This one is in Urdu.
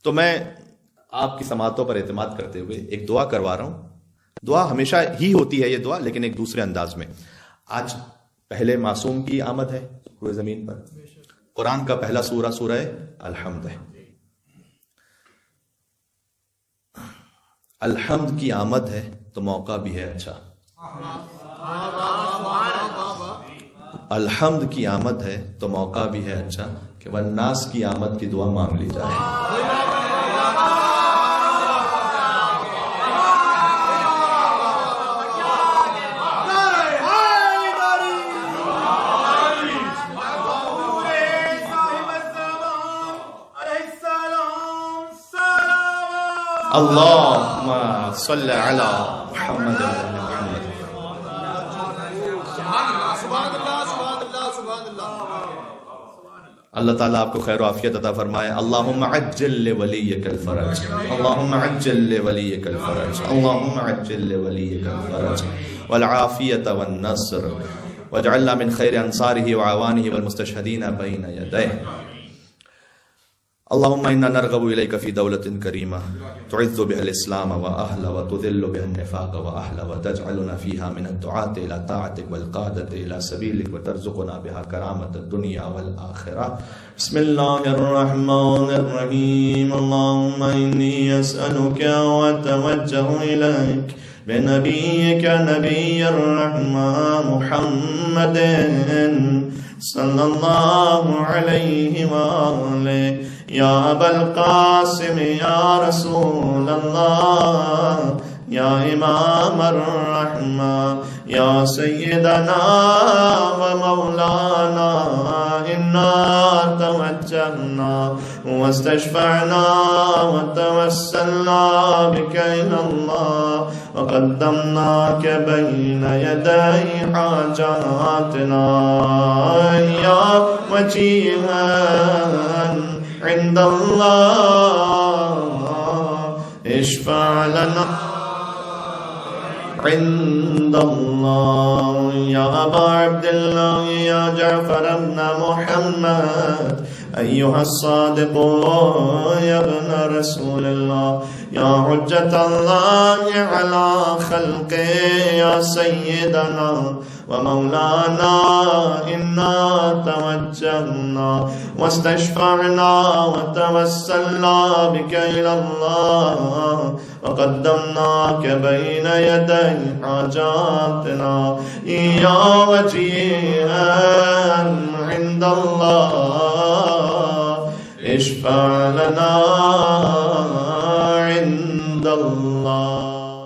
تو میں آپ کی سماعتوں پر اعتماد کرتے ہوئے ایک دعا کروا رہا ہوں. دعا ہمیشہ ہی ہوتی ہے یہ دعا، لیکن ایک دوسرے انداز میں. آج پہلے معصوم کی آمد ہے روئے زمین پر. قرآن کا پہلا سورہ سورہ الحمد ہے. الحمد کی آمد ہے تو موقع بھی ہے اچھا. الحمد کی آمد ہے تو موقع بھی ہے اچھا کہ والناس کی آمد کی دعا مانگ لی جائے. اللہم صلی علی محمد اللہ تعالیٰ آپ کو خیر و عافیت عطا فرمائے. اللہم عجل لولیک الفرج، اللہم عجل لولیک الفرج، اللہم عجل لولیک الفرج والعافیت والنصر واجعلنا من خیر انصارہ وعوانہ والمستشہدین بین یدیہ. اللهم إنا نرغب إليك في دولة كريمة تعز بها الإسلام وأهله وتذل بها النفاق وأهله وتجعلنا فيها من الدعاة إلى طاعتك والقادة إلى سبيلك وترزقنا بها كرامة الدنيا والآخرة. بسم الله الرحمن الرحيم. اللهم إني أسألك وأتوجه إليك بنبيك نبي الرحمة محمد صلى الله عليه وآله يا أبا القاسم يا رسول الله يا إمام الرحمة يا سيدنا ومولانا إنا توجهنا واستشفعنا وتوسلنا بك إلى الله وقدمناك بين يدي حاجاتنا يا وجيها عند الله اشفع لنا عند الله يا أبا عبد الله يا جعفر بن محمد أيها الصادق يا ابن رسول الله يا حجة الله على خلقه يا سيدنا ومولانا إنا توجهنا واستشفعنا وتوسلنا بك إلى الله وقدمناك بين يدي حاجاتنا يا وجيها عند الله اشفع لنا عند الله.